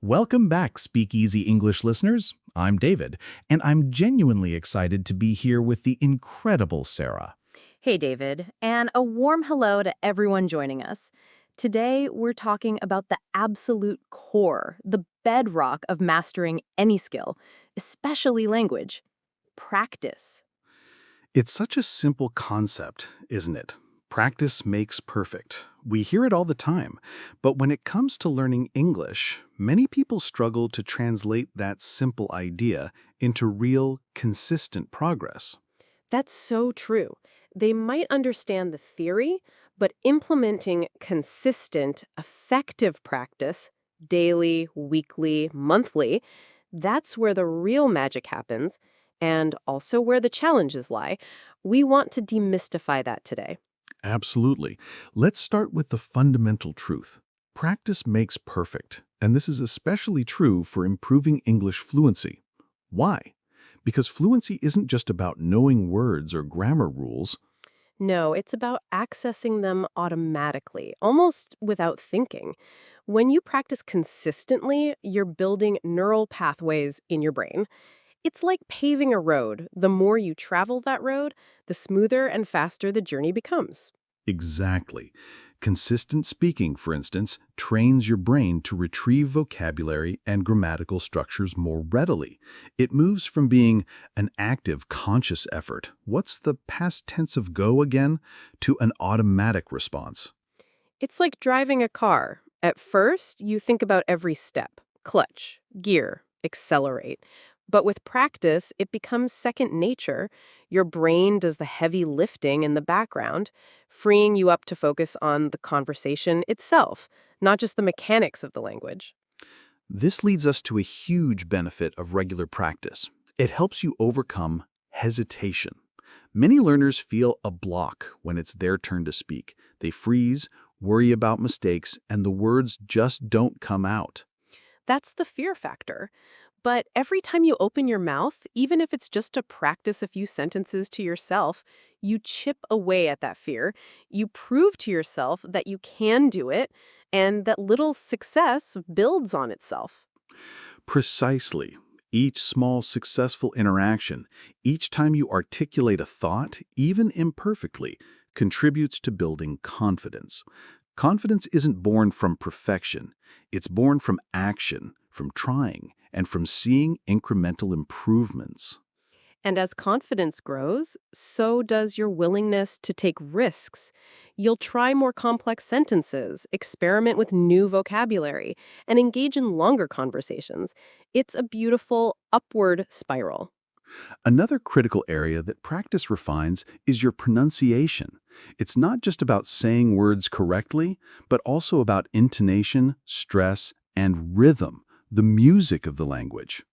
Welcome back, Speakeasy English listeners. I'm David, and I'm genuinely excited to be here with the incredible Sarah. Hey, David, and a warm hello to everyone joining us. Today, we're talking about the absolute core, the bedrock of mastering any skill, especially language: practice. It's such a simple concept, isn't it? Practice makes perfect. We hear it all the time. But when it comes to learning English, many people struggle to translate that simple idea into real, consistent progress. That's so true. They might understand the theory, but implementing consistent, effective practice, daily, weekly, monthly, that's where the real magic happens, and also where the challenges lie. We want to demystify that today. Absolutely. Let's start with the fundamental truth. Practice makes perfect, and this is especially true for improving English fluency. Why? Because fluency isn't just about knowing words or grammar rules. No, it's about accessing them automatically, almost without thinking. When you practice consistently, you're building neural pathways in your brain. It's like paving a road. The more you travel that road, the smoother and faster the journey becomes. Exactly. Consistent speaking, for instance, trains your brain to retrieve vocabulary and grammatical structures more readily. It moves from being an active, conscious effort, what's the past tense of go again, to an automatic response. It's like driving a car. At first, you think about every step: clutch, gear, accelerate. But with practice, it becomes second nature. Your brain does the heavy lifting in the background, freeing you up to focus on the conversation itself, not just the mechanics of the language. This leads us to a huge benefit of regular practice. It helps you overcome hesitation. Many learners feel a block when it's their turn to speak. They freeze, worry about mistakes, and the words just don't come out. That's the fear factor. But every time you open your mouth, even if it's just to practice a few sentences to yourself, you chip away at that fear. You prove to yourself that you can do it, and that little success builds on itself. Precisely. Each small successful interaction, each time you articulate a thought, even imperfectly, contributes to building confidence. Confidence isn't born from perfection. It's born from action, from trying, and from seeing incremental improvements. And as confidence grows, so does your willingness to take risks. You'll try more complex sentences, experiment with new vocabulary, and engage in longer conversations. It's a beautiful upward spiral. Another critical area that practice refines is your pronunciation. It's not just about saying words correctly, but also about intonation, stress, and rhythm, the music of the language.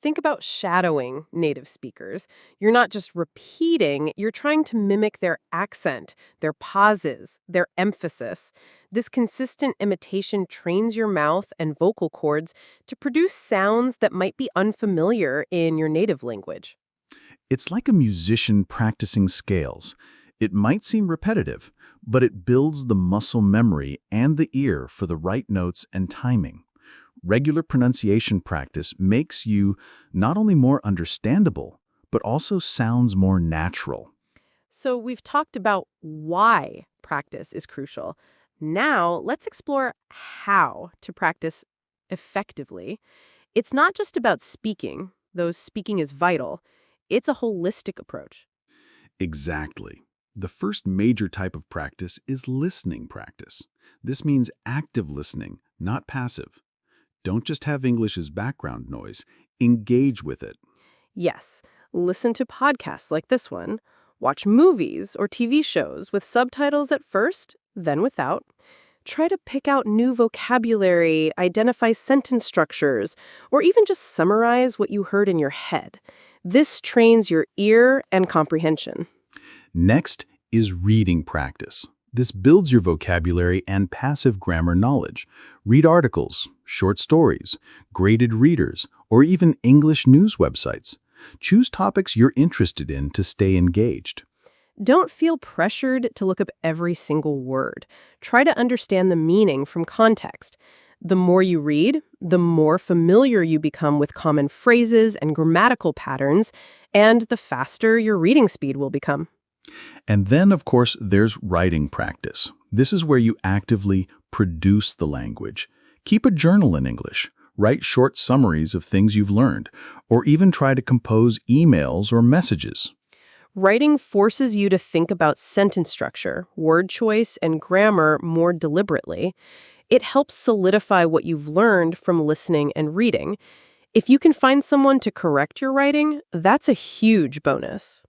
Think about shadowing native speakers. You're not just repeating, you're trying to mimic their accent, their pauses, their emphasis. This consistent imitation trains your mouth and vocal cords to produce sounds that might be unfamiliar in your native language. It's like a musician practicing scales. It might seem repetitive, but it builds the muscle memory and the ear for the right notes and timing. Regular pronunciation practice makes you not only more understandable, but also sounds more natural. So we've talked about why practice is crucial. Now let's explore how to practice effectively. It's not just about speaking, though speaking is vital. It's a holistic approach. Exactly. The first major type of practice is listening practice. This means active listening, not passive. Don't just have English as background noise. Engage with it. Yes, listen to podcasts like this one. Watch movies or TV shows with subtitles at first, then without. Try to pick out new vocabulary, identify sentence structures, or even just summarize what you heard in your head. This trains your ear and comprehension. Next is reading practice. This builds your vocabulary and passive grammar knowledge. Read articles, short stories, graded readers, or even English news websites. Choose topics you're interested in to stay engaged. Don't feel pressured to look up every single word. Try to understand the meaning from context. The more you read, the more familiar you become with common phrases and grammatical patterns, and the faster your reading speed will become. And then, of course, there's writing practice. This is where you actively produce the language. Keep a journal in English. Write short summaries of things you've learned, or even try to compose emails or messages. Writing forces you to think about sentence structure, word choice, and grammar more deliberately. It helps solidify what you've learned from listening and reading. If you can find someone to correct your writing, that's a huge bonus.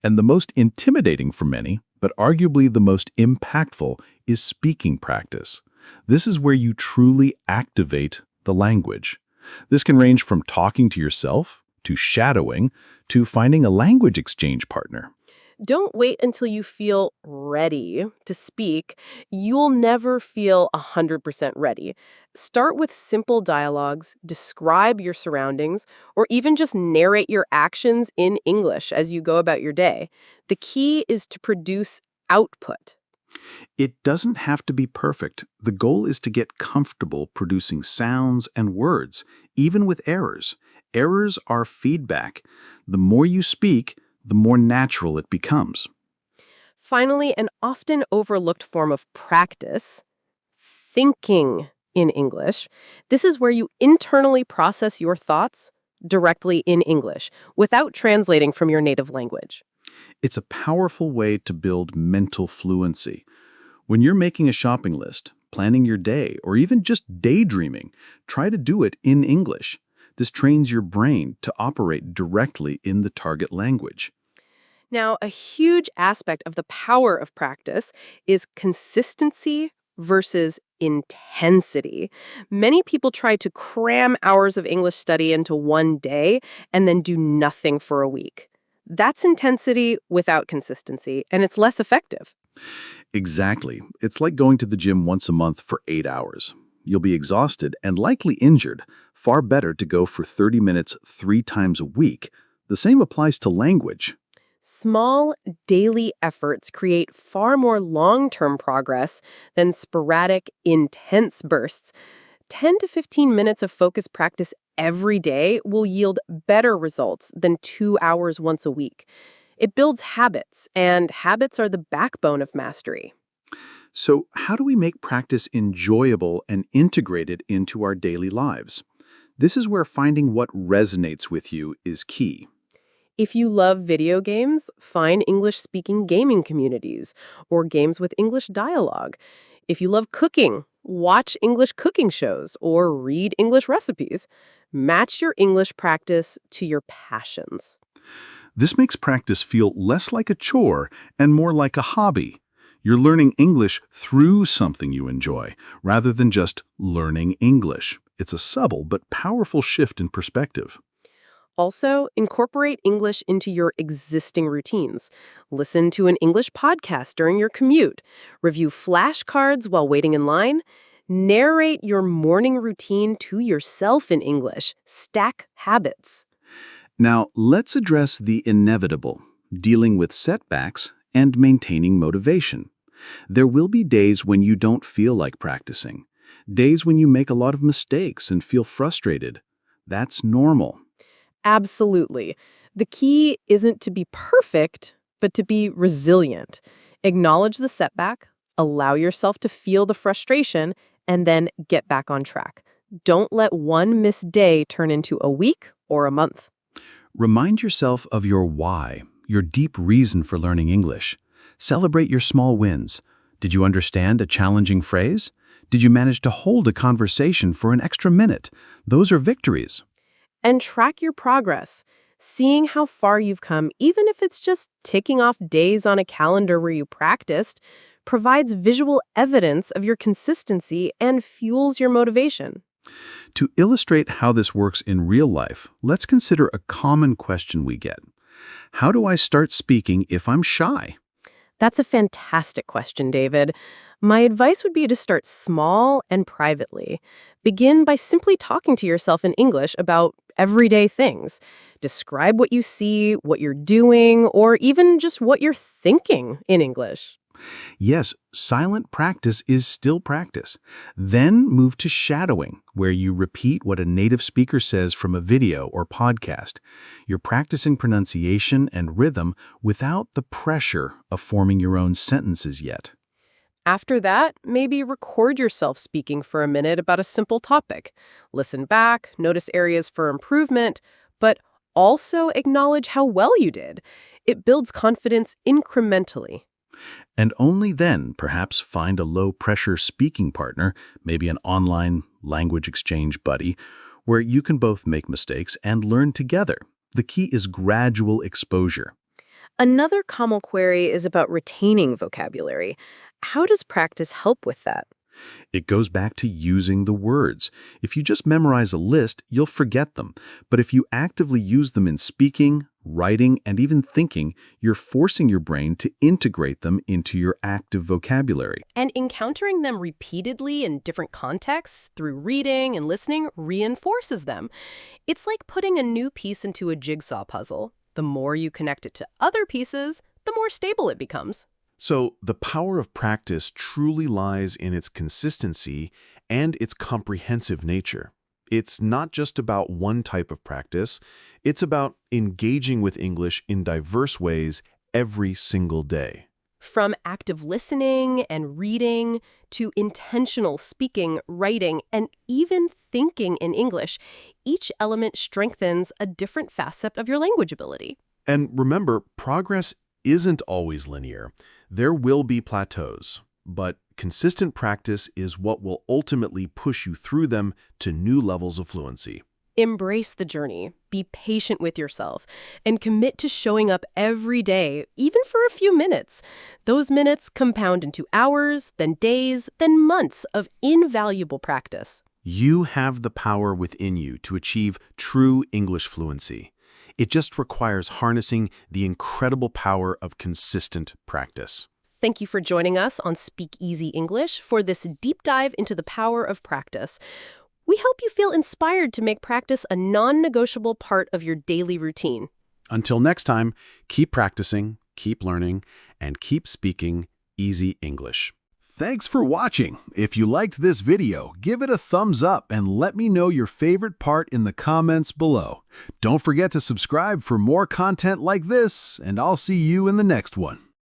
And the most intimidating for many, but arguably the most impactful, is speaking practice. This is where you truly activate the language. This can range from talking to yourself, to shadowing, to finding a language exchange partner. Don't wait until you feel ready to speak. You'll never feel 100% ready. Start with simple dialogues, describe your surroundings, or even just narrate your actions in English as you go about your day. The key is to produce output. It doesn't have to be perfect. The goal is to get comfortable producing sounds and words, even with errors. Errors are feedback. The more you speak, the more natural it becomes. Finally, an often overlooked form of practice, thinking in English. This is where you internally process your thoughts directly in English without translating from your native language. It's a powerful way to build mental fluency. When you're making a shopping list, planning your day, or even just daydreaming, try to do it in English. This trains your brain to operate directly in the target language. Now, a huge aspect of the power of practice is consistency versus intensity. Many people try to cram hours of English study into one day and then do nothing for a week. That's intensity without consistency, and it's less effective. Exactly. It's like going to the gym once a month for 8 hours. You'll be exhausted and likely injured. Far better to go for 30 minutes 3 times a week. The same applies to language. Small, daily efforts create far more long-term progress than sporadic, intense bursts. 10 to 15 minutes of focused practice every day will yield better results than 2 hours once a week. It builds habits, and habits are the backbone of mastery. So, how do we make practice enjoyable and integrated into our daily lives? This is where finding what resonates with you is key. If you love video games, find English-speaking gaming communities or games with English dialogue. If you love cooking, watch English cooking shows or read English recipes. Match your English practice to your passions. This makes practice feel less like a chore and more like a hobby. You're learning English through something you enjoy, rather than just learning English. It's a subtle but powerful shift in perspective. Also, incorporate English into your existing routines. Listen to an English podcast during your commute. Review flashcards while waiting in line. Narrate your morning routine to yourself in English. Stack habits. Now, let's address the inevitable, dealing with setbacks and maintaining motivation. There will be days when you don't feel like practicing, days when you make a lot of mistakes and feel frustrated. That's normal. Absolutely. The key isn't to be perfect, but to be resilient. Acknowledge the setback, allow yourself to feel the frustration, and then get back on track. Don't let one missed day turn into a week or a month. Remind yourself of your why, your deep reason for learning English. Celebrate your small wins. Did you understand a challenging phrase? Did you manage to hold a conversation for an extra minute? Those are victories. And track your progress. Seeing how far you've come, even if it's just ticking off days on a calendar where you practiced, provides visual evidence of your consistency and fuels your motivation. To illustrate how this works in real life, let's consider a common question we get. How do I start speaking if I'm shy? That's a fantastic question, David. My advice would be to start small and privately. Begin by simply talking to yourself in English about everyday things. Describe what you see, what you're doing, or even just what you're thinking in English. Yes, silent practice is still practice. Then move to shadowing, where you repeat what a native speaker says from a video or podcast. You're practicing pronunciation and rhythm without the pressure of forming your own sentences yet. After that, maybe record yourself speaking for a minute about a simple topic. Listen back, notice areas for improvement, but also acknowledge how well you did. It builds confidence incrementally. And only then, perhaps, find a low-pressure speaking partner, maybe an online language exchange buddy, where you can both make mistakes and learn together. The key is gradual exposure. Another common query is about retaining vocabulary. How does practice help with that? It goes back to using the words. If you just memorize a list, you'll forget them. But if you actively use them in speaking, writing, and even thinking, you're forcing your brain to integrate them into your active vocabulary. And encountering them repeatedly in different contexts through reading and listening reinforces them. It's like putting a new piece into a jigsaw puzzle. The more you connect it to other pieces, the more stable it becomes. So the power of practice truly lies in its consistency and its comprehensive nature. It's not just about one type of practice, it's about engaging with English in diverse ways every single day. From active listening and reading to intentional speaking, writing, and even thinking in English, each element strengthens a different facet of your language ability. And remember, progress isn't always linear. There will be plateaus, but consistent practice is what will ultimately push you through them to new levels of fluency. Embrace the journey, be patient with yourself, and commit to showing up every day, even for a few minutes. Those minutes compound into hours, then days, then months of invaluable practice. You have the power within you to achieve true English fluency. It just requires harnessing the incredible power of consistent practice. Thank you for joining us on Speak Easy English for this deep dive into the power of practice. We hope you feel inspired to make practice a non-negotiable part of your daily routine. Until next time, keep practicing, keep learning, and keep speaking easy English. Thanks for watching. If you liked this video, give it a thumbs up and let me know your favorite part in the comments below. Don't forget to subscribe for more content like this, and I'll see you in the next one.